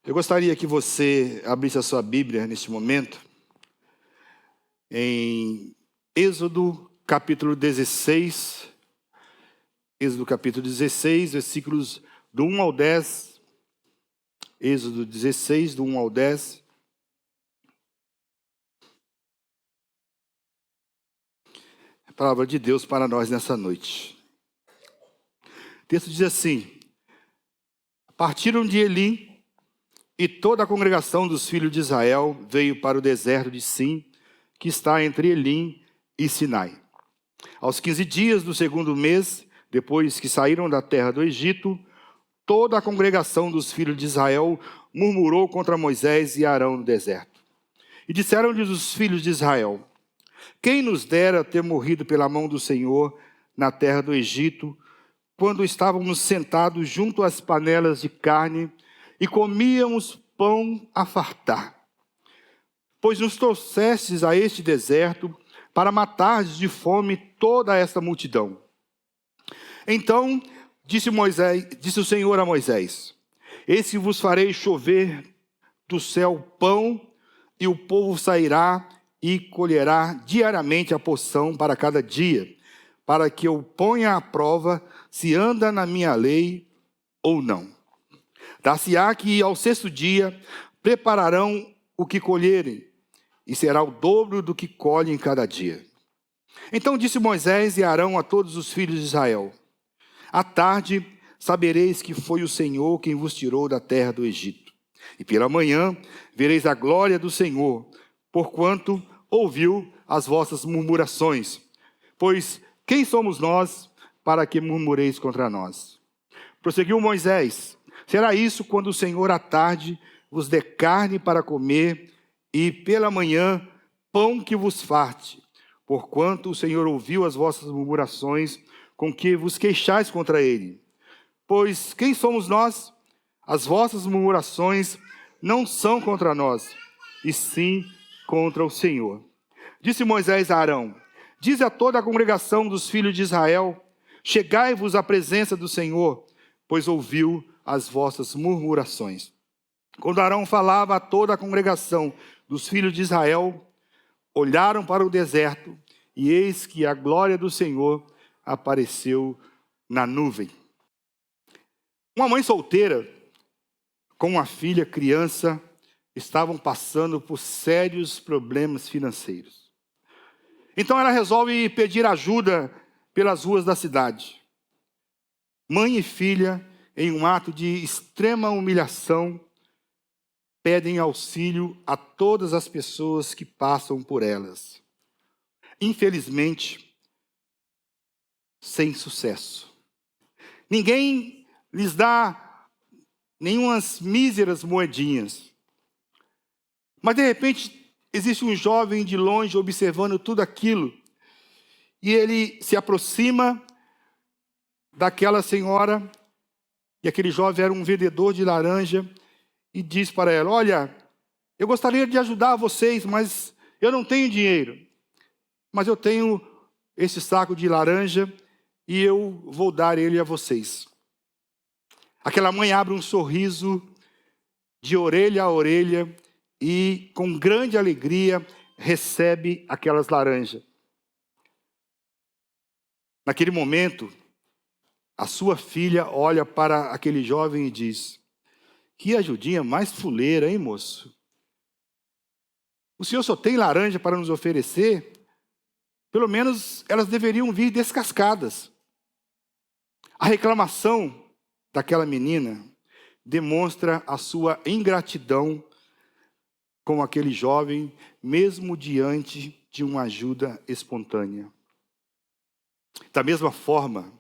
Eu gostaria que você abrisse a sua Bíblia neste momento, em Êxodo capítulo 16, Êxodo capítulo 16, versículos do 1 ao 10, Êxodo 16, do 1 ao 10. A palavra de Deus para nós nessa noite. O texto diz assim: partiram de Elim, e toda a congregação dos filhos de Israel veio para o deserto de Sim, que está entre Elim e Sinai. Aos 15 dias do segundo mês, depois que saíram da terra do Egito, toda a congregação dos filhos de Israel murmurou contra Moisés e Arão no deserto. E disseram-lhes os filhos de Israel: quem nos dera ter morrido pela mão do Senhor na terra do Egito, quando estávamos sentados junto às panelas de carne e comíamos pão a fartar? Pois nos trouxestes a este deserto para matardes de fome toda esta multidão. Então disse o Senhor a Moisés: eis que vos farei chover do céu pão, e o povo sairá e colherá diariamente a porção para cada dia, para que eu ponha à prova se anda na minha lei ou não. Dar-se-á que ao sexto dia prepararão o que colherem, e será o dobro do que colhem cada dia. Então disse Moisés e Arão a todos os filhos de Israel: à tarde sabereis que foi o Senhor quem vos tirou da terra do Egito. E pela manhã vereis a glória do Senhor, porquanto ouviu as vossas murmurações. Pois quem somos nós para que murmureis contra nós? Prosseguiu Moisés: será isso quando o Senhor à tarde vos der carne para comer, e pela manhã pão que vos farte, porquanto o Senhor ouviu as vossas murmurações com que vos queixais contra ele. Pois quem somos nós? As vossas murmurações não são contra nós, e sim contra o Senhor. Disse Moisés a Arão: dize a toda a congregação dos filhos de Israel: chegai-vos à presença do Senhor, pois ouviu as vossas murmurações. Quando Arão falava a toda a congregação dos filhos de Israel, olharam para o deserto, e eis que a glória do Senhor apareceu na nuvem. Uma mãe solteira com uma filha criança estavam passando por sérios problemas financeiros. Então ela resolve pedir ajuda pelas ruas da cidade. Mãe e filha, em um ato de extrema humilhação, pedem auxílio a todas as pessoas que passam por elas. Infelizmente, sem sucesso. Ninguém lhes dá nenhumas míseras moedinhas. Mas de repente existe um jovem de longe observando tudo aquilo, e ele se aproxima daquela senhora, e aquele jovem era um vendedor de laranja, e diz para ela: olha, eu gostaria de ajudar vocês, mas eu não tenho dinheiro. Mas eu tenho esse saco de laranja e eu vou dar ele a vocês. Aquela mãe abre um sorriso de orelha a orelha e, com grande alegria, recebe aquelas laranjas. Naquele momento, a sua filha olha para aquele jovem e diz: que ajudinha mais fuleira, hein, moço? O senhor só tem laranja para nos oferecer? Pelo menos elas deveriam vir descascadas. A reclamação daquela menina demonstra a sua ingratidão com aquele jovem, mesmo diante de uma ajuda espontânea. Da mesma forma,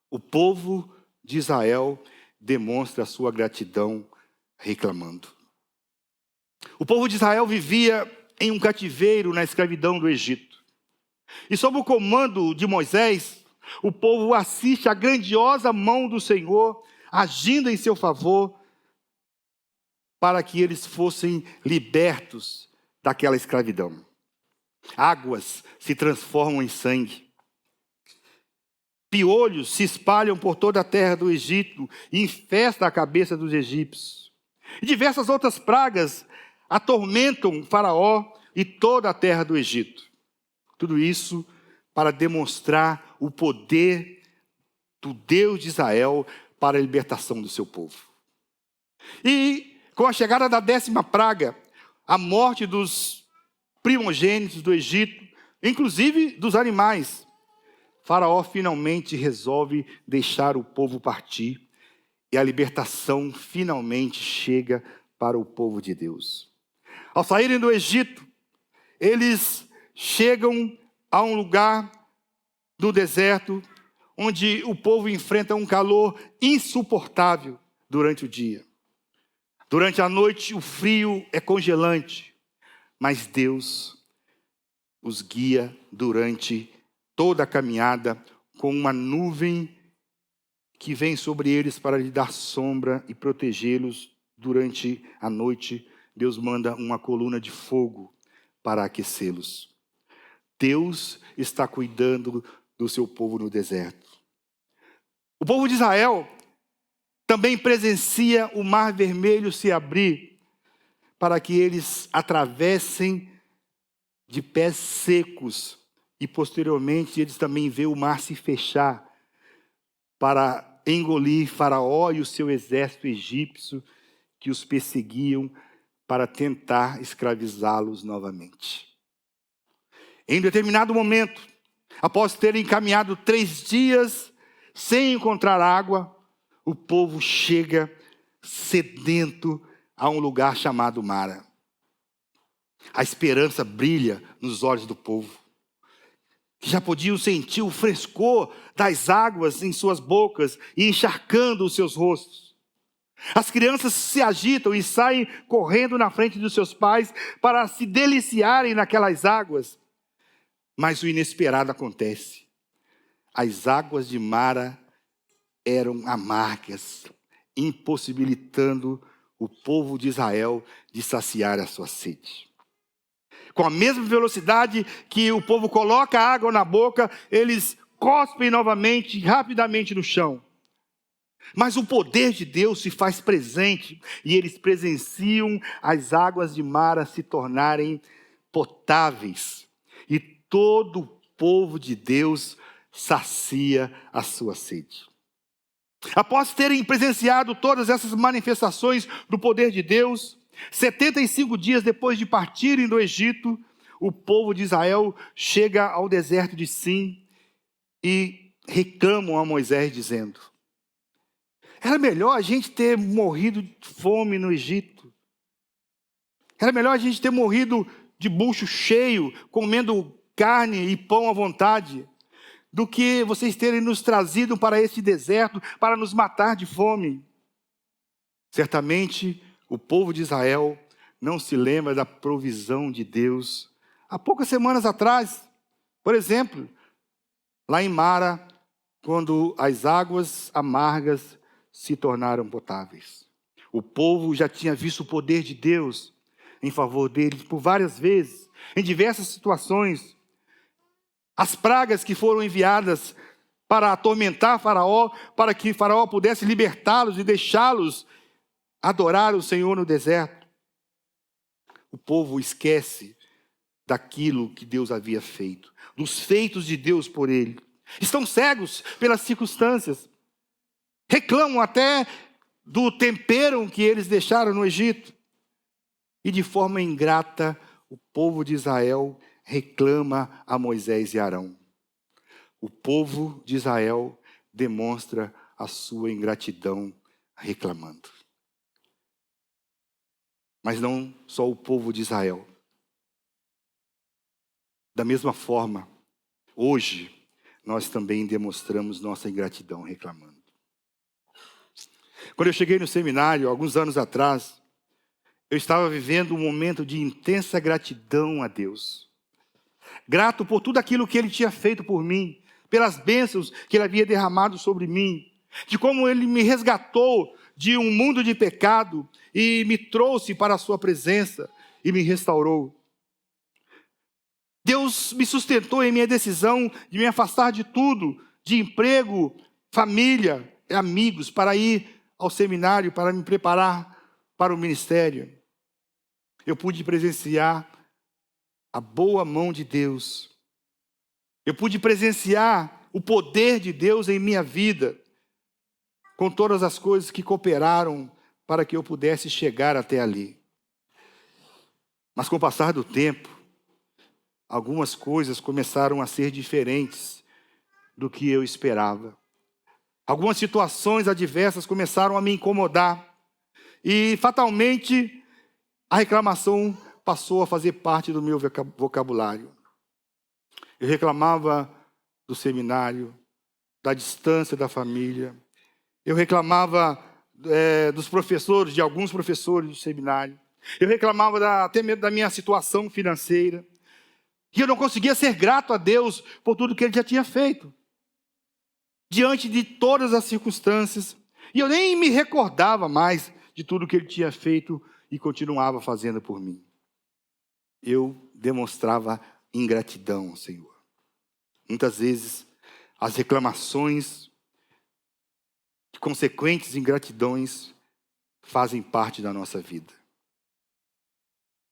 o povo de Israel demonstra a sua gratidão reclamando. O povo de Israel vivia em um cativeiro na escravidão do Egito. E sob o comando de Moisés, o povo assiste à grandiosa mão do Senhor agindo em seu favor para que eles fossem libertos daquela escravidão. Águas se transformam em sangue. Piolhos se espalham por toda a terra do Egito e infestam a cabeça dos egípcios. E diversas outras pragas atormentam Faraó e toda a terra do Egito. Tudo isso para demonstrar o poder do Deus de Israel para a libertação do seu povo. E com a chegada da 10ª praga, a morte dos primogênitos do Egito, inclusive dos animais, Faraó finalmente resolve deixar o povo partir e a libertação finalmente chega para o povo de Deus. Ao saírem do Egito, eles chegam a um lugar do deserto onde o povo enfrenta um calor insuportável durante o dia. Durante a noite, o frio é congelante, mas Deus os guia durante toda a caminhada com uma nuvem que vem sobre eles para lhe dar sombra e protegê-los durante a noite. Deus manda uma coluna de fogo para aquecê-los. Deus está cuidando do seu povo no deserto. O povo de Israel também presencia o Mar Vermelho se abrir para que eles atravessem de pés secos e posteriormente eles também veem o mar se fechar para engolir Faraó e o seu exército egípcio que os perseguiam para tentar escravizá-los novamente. Em determinado momento, após terem caminhado 3 dias sem encontrar água, o povo chega sedento a um lugar chamado Mara. A esperança brilha nos olhos do povo, que já podiam sentir o frescor das águas em suas bocas e encharcando os seus rostos. As crianças se agitam e saem correndo na frente dos seus pais para se deliciarem naquelas águas. Mas o inesperado acontece. As águas de Mara eram amargas, impossibilitando o povo de Israel de saciar a sua sede. Com a mesma velocidade que o povo coloca a água na boca, eles cospem novamente, rapidamente no chão. Mas o poder de Deus se faz presente e eles presenciam as águas de Mara se tornarem potáveis. E todo o povo de Deus sacia a sua sede. Após terem presenciado todas essas manifestações do poder de Deus, 75 dias depois de partirem do Egito, o povo de Israel chega ao deserto de Sim e reclamam a Moisés dizendo: era melhor a gente ter morrido de fome no Egito. Era melhor a gente ter morrido de bucho cheio, comendo carne e pão à vontade, do que vocês terem nos trazido para esse deserto para nos matar de fome. Certamente, o povo de Israel não se lembra da provisão de Deus. Há poucas semanas atrás, por exemplo, lá em Mara, quando as águas amargas se tornaram potáveis. O povo já tinha visto o poder de Deus em favor deles por várias vezes, em diversas situações. As pragas que foram enviadas para atormentar Faraó, para que Faraó pudesse libertá-los e deixá-los adorar o Senhor no deserto. O povo esquece daquilo que Deus havia feito, dos feitos de Deus por ele. Estão cegos pelas circunstâncias. Reclamam até do tempero que eles deixaram no Egito. E de forma ingrata, o povo de Israel reclama a Moisés e Arão. O povo de Israel demonstra a sua ingratidão reclamando. Mas não só o povo de Israel. Da mesma forma, hoje, nós também demonstramos nossa ingratidão reclamando. Quando eu cheguei no seminário, alguns anos atrás, eu estava vivendo um momento de intensa gratidão a Deus. Grato por tudo aquilo que Ele tinha feito por mim, pelas bênçãos que Ele havia derramado sobre mim, de como Ele me resgatou de um mundo de pecado e me trouxe para a sua presença e me restaurou. Deus me sustentou em minha decisão de me afastar de tudo, de emprego, família, amigos, para ir ao seminário, para me preparar para o ministério, eu pude presenciar a boa mão de Deus. Eu pude presenciar o poder de Deus em minha vida, com todas as coisas que cooperaram para que eu pudesse chegar até ali. Mas com o passar do tempo, algumas coisas começaram a ser diferentes do que eu esperava. Algumas situações adversas começaram a me incomodar. E, fatalmente, a reclamação passou a fazer parte do meu vocabulário. Eu reclamava do seminário, da distância da família. Eu reclamava dos professores, de alguns professores do seminário. Eu reclamava até mesmo da minha situação financeira. E eu não conseguia ser grato a Deus por tudo que Ele já tinha feito, diante de todas as circunstâncias. E eu nem me recordava mais de tudo que Ele tinha feito e continuava fazendo por mim. Eu demonstrava ingratidão ao Senhor. Muitas vezes, as reclamações, consequentes ingratidões, fazem parte da nossa vida.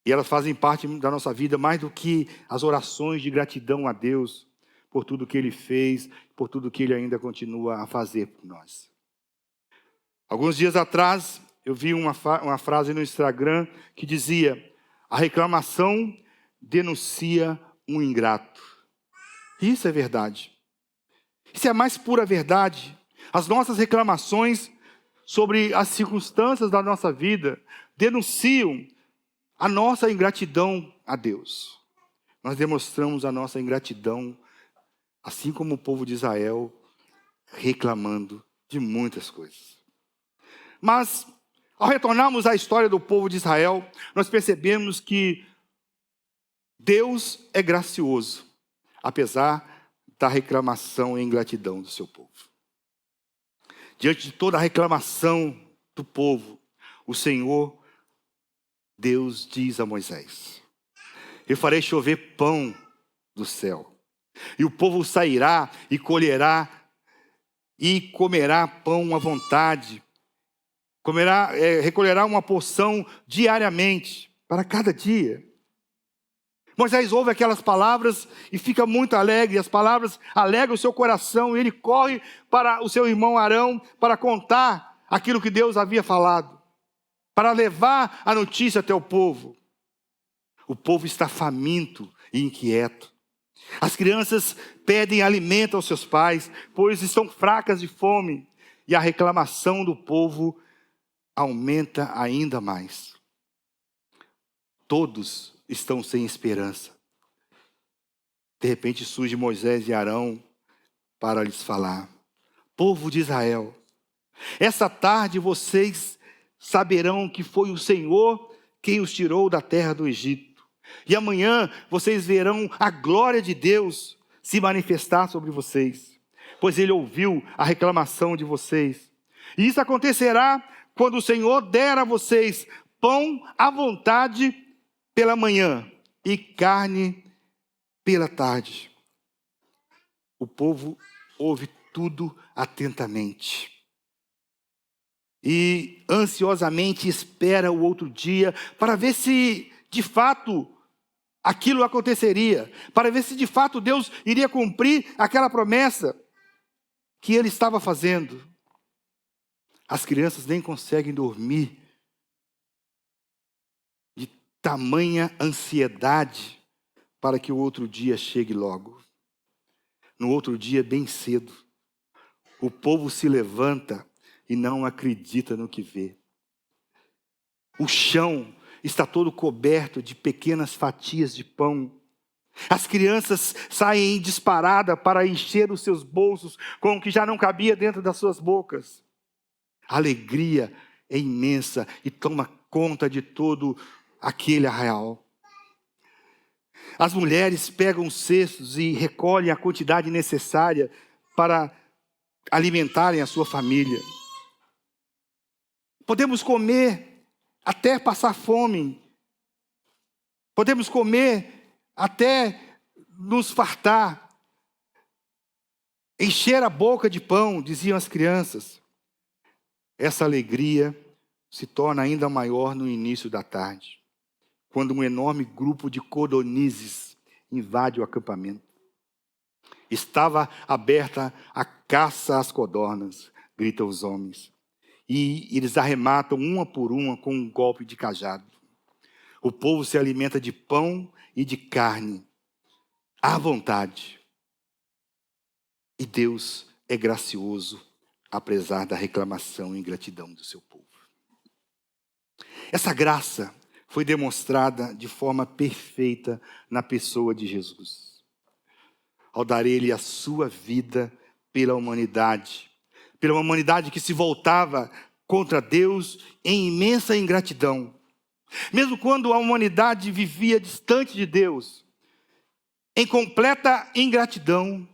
E elas fazem parte da nossa vida mais do que as orações de gratidão a Deus por tudo que Ele fez, por tudo que Ele ainda continua a fazer por nós. Alguns dias atrás, eu vi uma frase no Instagram que dizia: a reclamação denuncia um ingrato. Isso é verdade. Isso é a mais pura verdade. As nossas reclamações sobre as circunstâncias da nossa vida denunciam a nossa ingratidão a Deus. Nós demonstramos a nossa ingratidão, assim como o povo de Israel, reclamando de muitas coisas. Mas, ao retornarmos à história do povo de Israel, nós percebemos que Deus é gracioso, apesar da reclamação e ingratidão do seu povo. Diante de toda a reclamação do povo, o Senhor, Deus diz a Moisés: eu farei chover pão do céu, e o povo sairá e colherá e comerá pão à vontade, recolherá uma porção diariamente, para cada dia. Moisés ouve aquelas palavras e fica muito alegre. As palavras alegram o seu coração e ele corre para o seu irmão Arão para contar aquilo que Deus havia falado, para levar a notícia até o povo. O povo está faminto e inquieto. As crianças pedem alimento aos seus pais, pois estão fracas de fome. E a reclamação do povo aumenta ainda mais. Todos estão sem esperança. De repente surge Moisés e Arão para lhes falar: povo de Israel, essa tarde vocês saberão que foi o Senhor quem os tirou da terra do Egito. E amanhã vocês verão a glória de Deus se manifestar sobre vocês, pois Ele ouviu a reclamação de vocês. E isso acontecerá quando o Senhor der a vocês pão à vontade pela manhã e carne pela tarde. O povo ouve tudo atentamente e ansiosamente espera o outro dia para ver se de fato aquilo aconteceria, para ver se de fato Deus iria cumprir aquela promessa que Ele estava fazendo. As crianças nem conseguem dormir de tamanha ansiedade para que o outro dia chegue logo. No outro dia, bem cedo, o povo se levanta e não acredita no que vê. O chão está todo coberto de pequenas fatias de pão. As crianças saem em disparada para encher os seus bolsos com o que já não cabia dentro das suas bocas. A alegria é imensa e toma conta de todo aquele arraial. As mulheres pegam os cestos e recolhem a quantidade necessária para alimentarem a sua família. Podemos comer até passar fome. Podemos comer até nos fartar. Encher a boca de pão, diziam as crianças. Essa alegria se torna ainda maior no início da tarde, quando um enorme grupo de codornizes invade o acampamento. Estava aberta a caça às codornas, gritam os homens, e eles arrematam uma por uma com um golpe de cajado. O povo se alimenta de pão e de carne, à vontade. E Deus é gracioso, apesar da reclamação e ingratidão do seu povo. Essa graça foi demonstrada de forma perfeita na pessoa de Jesus, ao dar ele a sua vida pela humanidade que se voltava contra Deus em imensa ingratidão. Mesmo quando a humanidade vivia distante de Deus, em completa ingratidão,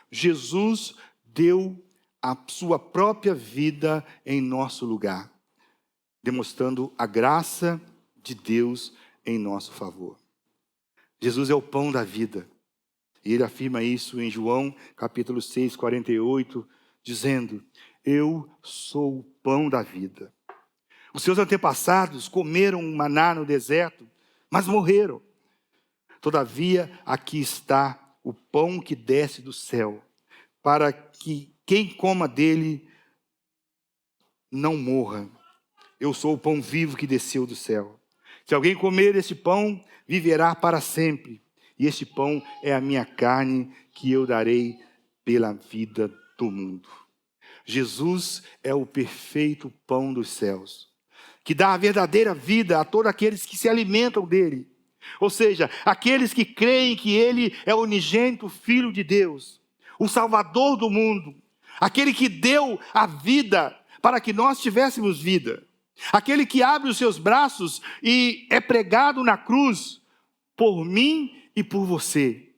Jesus deu a sua própria vida em nosso lugar, demonstrando a graça de Deus em nosso favor. Jesus é o pão da vida. E ele afirma isso em João, capítulo 6, 48, dizendo: eu sou o pão da vida. Os seus antepassados comeram maná no deserto, mas morreram. Todavia, aqui está o pão que desce do céu, para que quem coma dele não morra. Eu sou o pão vivo que desceu do céu. Se alguém comer este pão, viverá para sempre. E este pão é a minha carne que eu darei pela vida do mundo. Jesus é o perfeito pão dos céus, que dá a verdadeira vida a todos aqueles que se alimentam dele. Ou seja, aqueles que creem que ele é o unigênito Filho de Deus, o Salvador do mundo, aquele que deu a vida para que nós tivéssemos vida, aquele que abre os seus braços e é pregado na cruz por mim e por você.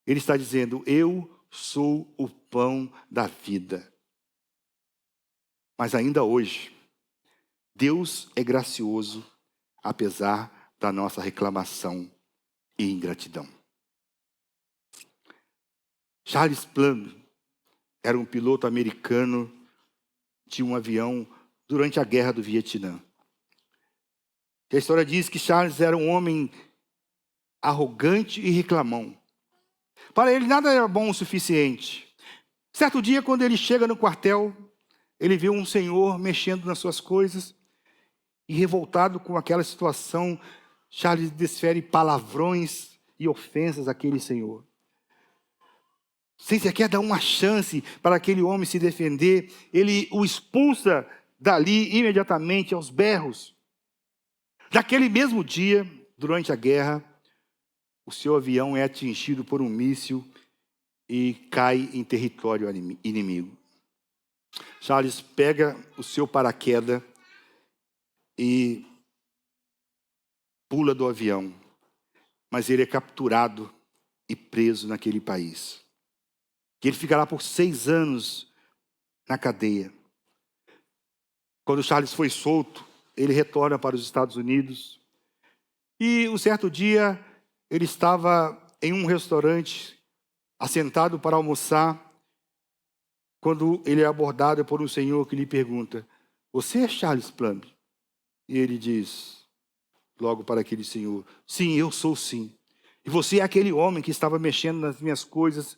Ele está dizendo: eu sou o pão da vida. Mas ainda hoje, Deus é gracioso, apesar da nossa reclamação e ingratidão. Charles Plumb era um piloto americano de um avião durante a Guerra do Vietnã. E a história diz que Charles era um homem arrogante e reclamão. Para ele nada era bom o suficiente. Certo dia, quando ele chega no quartel, ele viu um senhor mexendo nas suas coisas e, revoltado com aquela situação, Charles desfere palavrões e ofensas àquele senhor. Sem sequer dar uma chance para aquele homem se defender, ele o expulsa dali imediatamente aos berros. Naquele mesmo dia, durante a guerra, o seu avião é atingido por um míssil e cai em território inimigo. Charles pega o seu paraquedas e pula do avião, mas ele é capturado e preso naquele país. E ele ficará por 6 anos na cadeia. Quando Charles foi solto, ele retorna para os Estados Unidos. E um certo dia, ele estava em um restaurante, assentado para almoçar, quando ele é abordado por um senhor que lhe pergunta: você é Charles Plumb? E ele diz logo para aquele senhor: sim, eu sou sim. E você é aquele homem que estava mexendo nas minhas coisas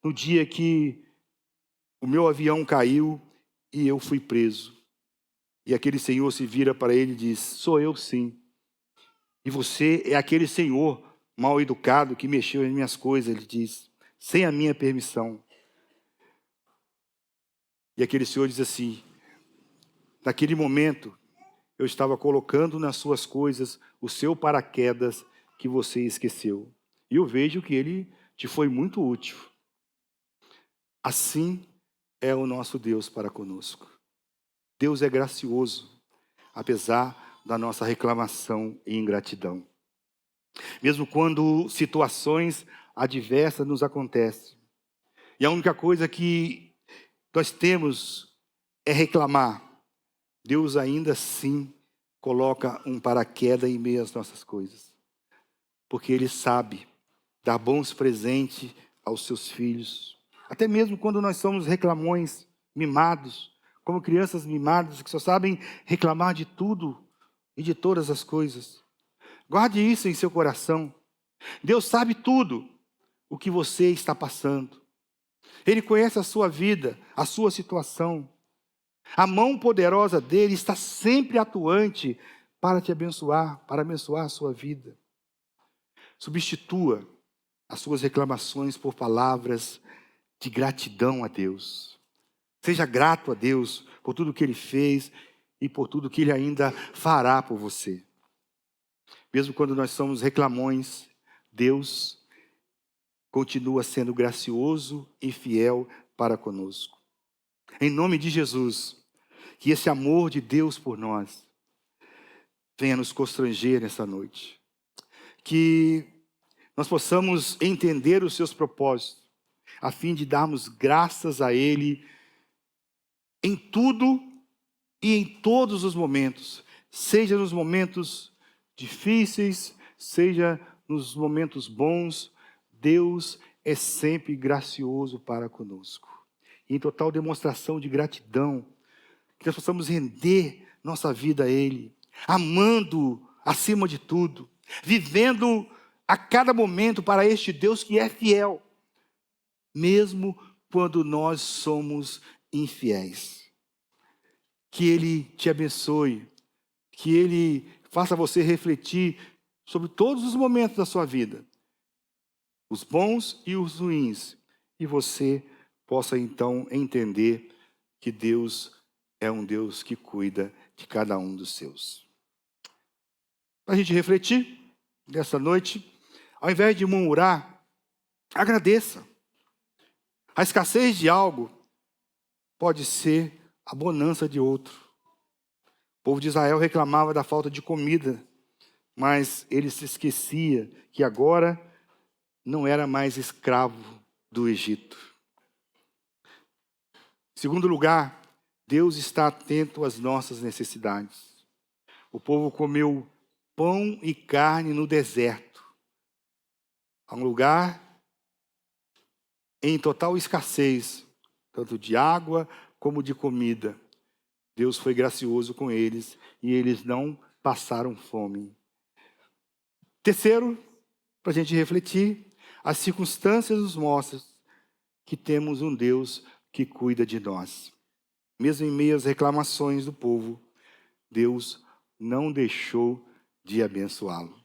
no dia que o meu avião caiu e eu fui preso. E aquele senhor se vira para ele e diz: sou eu sim. E você é aquele senhor mal educado que mexeu em minhas coisas, ele diz, sem a minha permissão. E aquele senhor diz assim: naquele momento, eu estava colocando nas suas coisas o seu paraquedas que você esqueceu. E eu vejo que ele te foi muito útil. Assim é o nosso Deus para conosco. Deus é gracioso, apesar da nossa reclamação e ingratidão. Mesmo quando situações adversas nos acontecem. E a única coisa que nós temos é reclamar. Deus ainda assim coloca um paraquedas em meio às nossas coisas. Porque Ele sabe dar bons presentes aos seus filhos. Até mesmo quando nós somos reclamões, mimados, como crianças mimadas que só sabem reclamar de tudo e de todas as coisas. Guarde isso em seu coração. Deus sabe tudo o que você está passando. Ele conhece a sua vida, a sua situação. A mão poderosa dele está sempre atuante para te abençoar, para abençoar a sua vida. Substitua as suas reclamações por palavras de gratidão a Deus. Seja grato a Deus por tudo que Ele fez e por tudo que Ele ainda fará por você. Mesmo quando nós somos reclamões, Deus continua sendo gracioso e fiel para conosco. Em nome de Jesus, que esse amor de Deus por nós venha nos constranger nessa noite. Que nós possamos entender os seus propósitos, a fim de darmos graças a Ele em tudo e em todos os momentos, seja nos momentos difíceis, seja nos momentos bons, Deus é sempre gracioso para conosco. E em total demonstração de gratidão, que nós possamos render nossa vida a Ele, amando acima de tudo, vivendo a cada momento para este Deus que é fiel, mesmo quando nós somos infiéis. Que Ele te abençoe, que Ele faça você refletir sobre todos os momentos da sua vida, os bons e os ruins, e você possa então entender que Deus é um Deus que cuida de cada um dos seus. Para a gente refletir nessa noite, ao invés de murmurar, agradeça. A escassez de algo pode ser a bonança de outro. O povo de Israel reclamava da falta de comida, mas ele se esquecia que agora não era mais escravo do Egito. Em segundo lugar, Deus está atento às nossas necessidades. O povo comeu pão e carne no deserto. Há um lugar em total escassez, tanto de água como de comida. Deus foi gracioso com eles e eles não passaram fome. Terceiro, para a gente refletir, as circunstâncias nos mostram que temos um Deus que cuida de nós. Mesmo em meio às reclamações do povo, Deus não deixou de abençoá-lo.